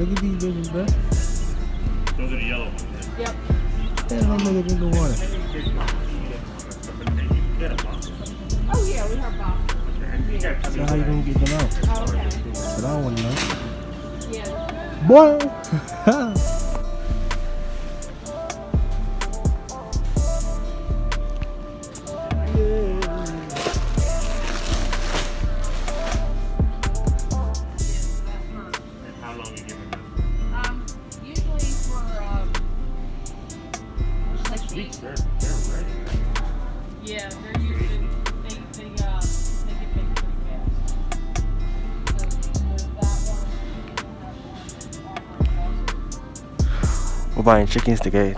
Look at these bitches, bro. Those are the yellow ones. Yep. Damn, that nigga drink the water. Oh yeah, we have boxes. So how you gonna get them out? Oh, okay. But I don't want to know. Yeah. Boy! And how long you giving them? Usually for 6 Weeks, weeks. they're ready. Yeah, they're usually they get big pretty fast. So there's that one. We're buying chickens today.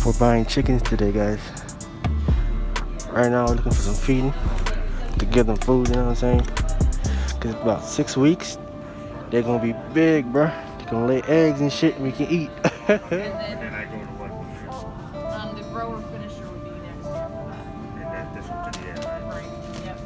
We're buying chickens today, guys. Right now, we're looking for some feeding to give them food, you know what I'm saying? Because about 6 weeks, they're gonna be big, bruh. They're gonna lay eggs and shit and we can eat. And And then then I go to what? the grower finisher would be next after that. And then this one to the end, right? Right. Yep.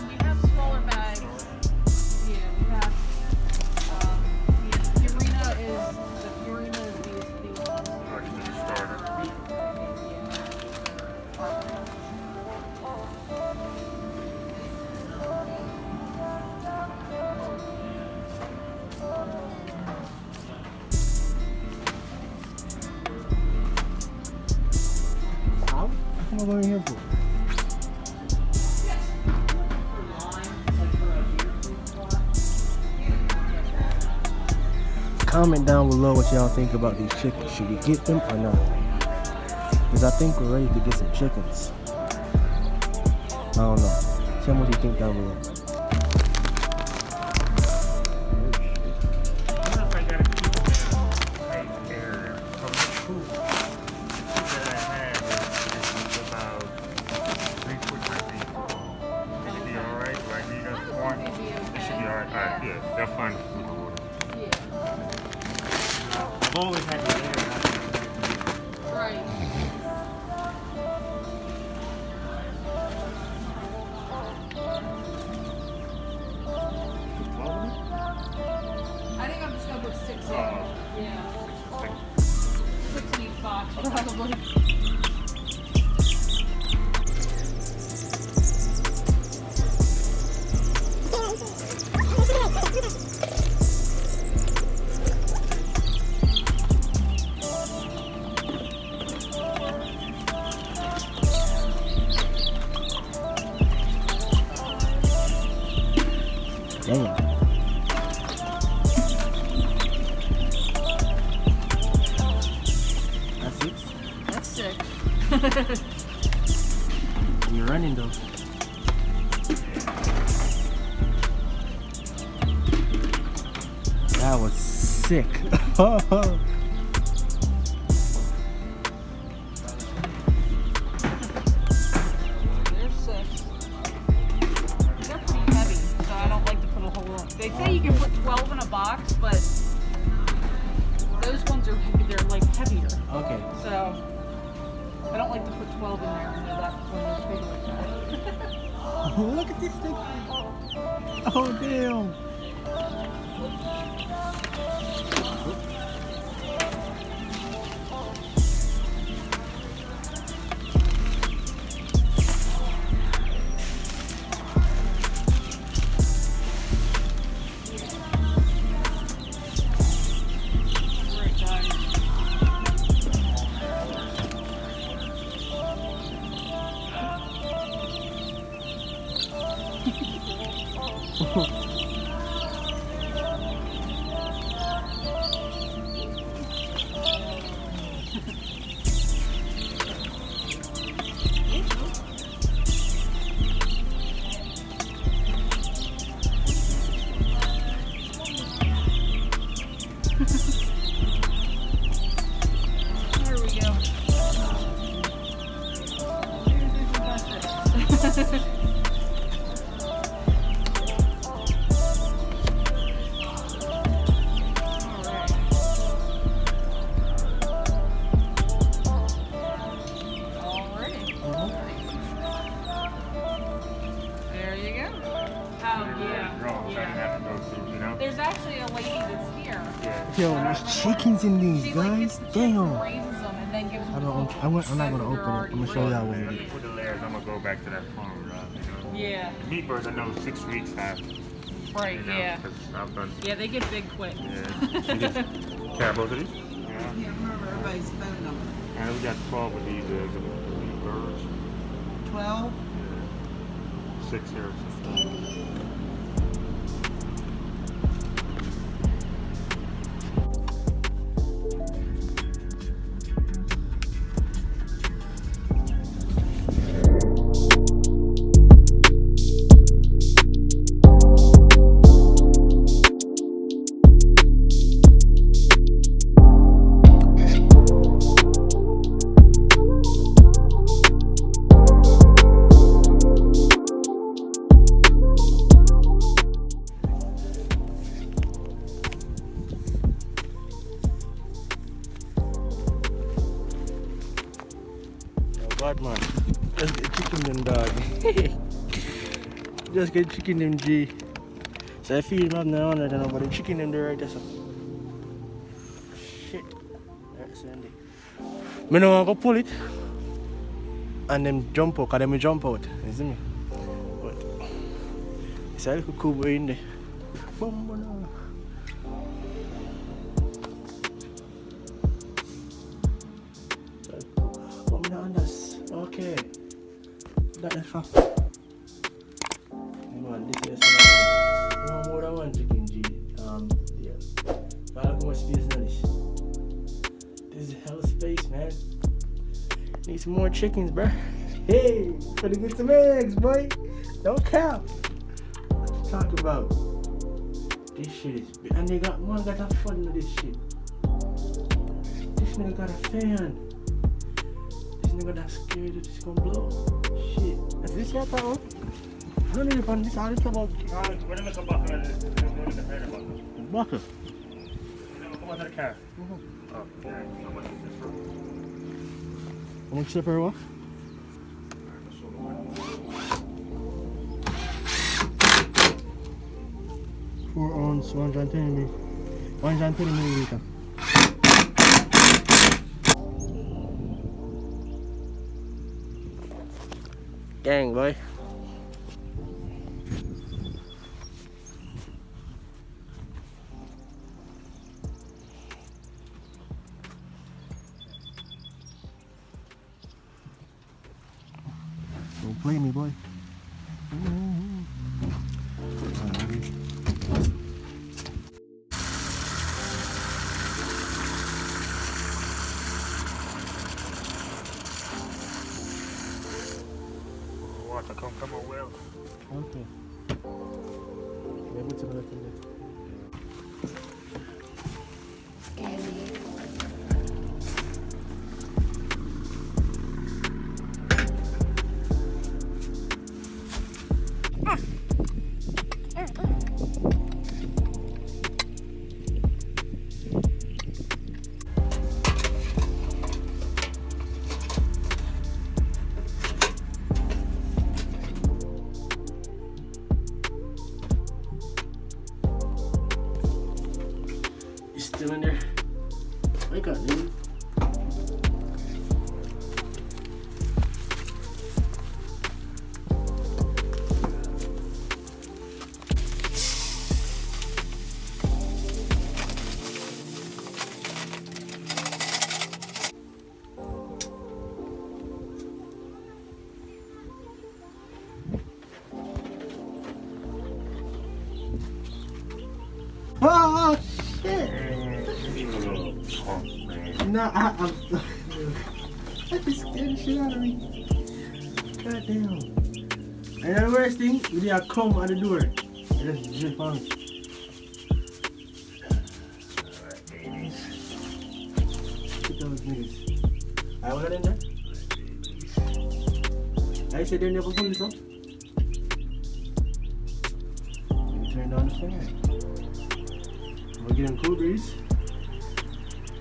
We have smaller bags. Yeah, we have the Purina is these ones. How am I going here for? Comment down below what y'all think about these chickens. Should we get them or not? Because I think we're ready to get some chickens. I don't know. Tell me what you think down below. They'll find food and water. Yeah. I've always had the air. Right. I think I'm just gonna put 6 in. Yeah. 6 in each box, probably. Damn. That's 6? That's 6. You're running though. That was sick. They're 6. They're pretty heavy, so I don't like to put a whole lot. They say you can put 12 in a box, but those ones are they're like heavier. Okay. So I don't like to put 12 in there when they're big like that. Look at this thing. Oh damn. Right, guys. Yo, there's chickens in these, She like guys. gets the Damn. chicken, raises them, and then gives them. I'm not gonna open it. I'm gonna show y'all what we did. For the layers, I'm gonna go back to that farm route, you know. Yeah. Meat birds, I know 6 weeks have. Right. You know, Yeah. 'cause I've done. Yeah, they get big quick. Yeah. Carry both of these? Yeah. Yeah, remember everybody's phone number. And we got 12 of these meat birds. 12? Yeah. 6 here. Bad man. Just get chicken them, dog. Just get chicken them, G. So I feel I'm not 100, but the chicken them there right there. So. Shit. That's Sandy. I don't want to pull it and them jump out, because them will jump out. You see me? But it's a little cool boy in there. Boom, boom. Okay. That's fast. Man, this is more than one chicken, G. Yeah. I have more space than this. This is hell space, man. Need some more chickens, bruh. Hey, gotta get some eggs, boy. Don't count. What you talk about? This shit is big. And they got one got a fun with this shit. This nigga got a fan. Nigga that's scared that it's gonna blow. Shit. Is this your town? I don't know if I'm this all about When I come back, buckle. come out of the car. Oh, yeah. How much is this for? How much slipper what? 4 ounce, 120 milliliter. Gang, boy. Don't play me, boy. Water come from a well. Okay. Maybe it's another thing there. Still in there. Wake up, dude. Oh shit! Nah, I'm that just scared the shit out of me. God damn. And the worst thing, they are come at the door. They just drip on. Shit those niggas. I want in there. I said they never pull this up. You turn down the fan. We'll get them cool breeze.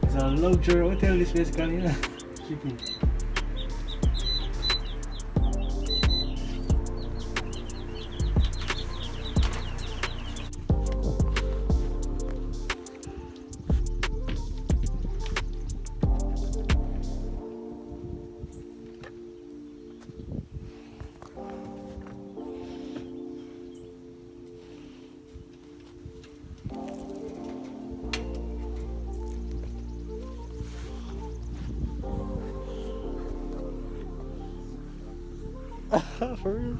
It's a luxury hotel this basically, yeah. Chicken. For real?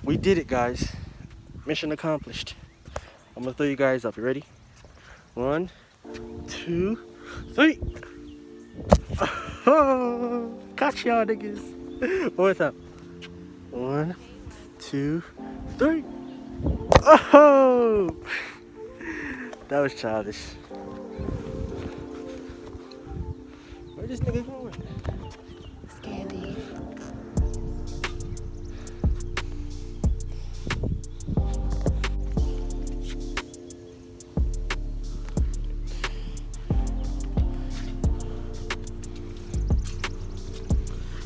We did it, guys. Mission accomplished. I'm gonna throw you guys up. You ready? 1, 2, 3. Oh, got y'all niggas. One more time. 1, 2, 3. Oh, that was childish. Where this nigga going? Scandi.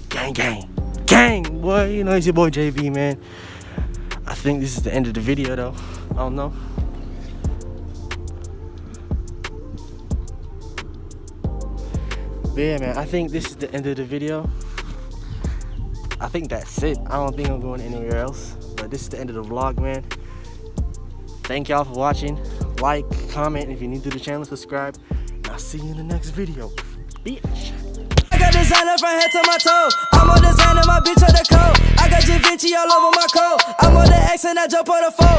Gang, gang, gang, boy. You know it's your boy JV, man. I think this is the end of the video, though. I don't know. But yeah, man, I think this is the end of the video. I think that's it. I don't think I'm going anywhere else. But this is the end of the vlog, man. Thank y'all for watching. Like, comment. If you're new to the channel, subscribe. And I'll see you in the next video. Bitch. I got designer from head to my toe. I'm on designer, my bitch on the coat. I got Da Vinci all over my coat. I'm on the X and I jump on the phone.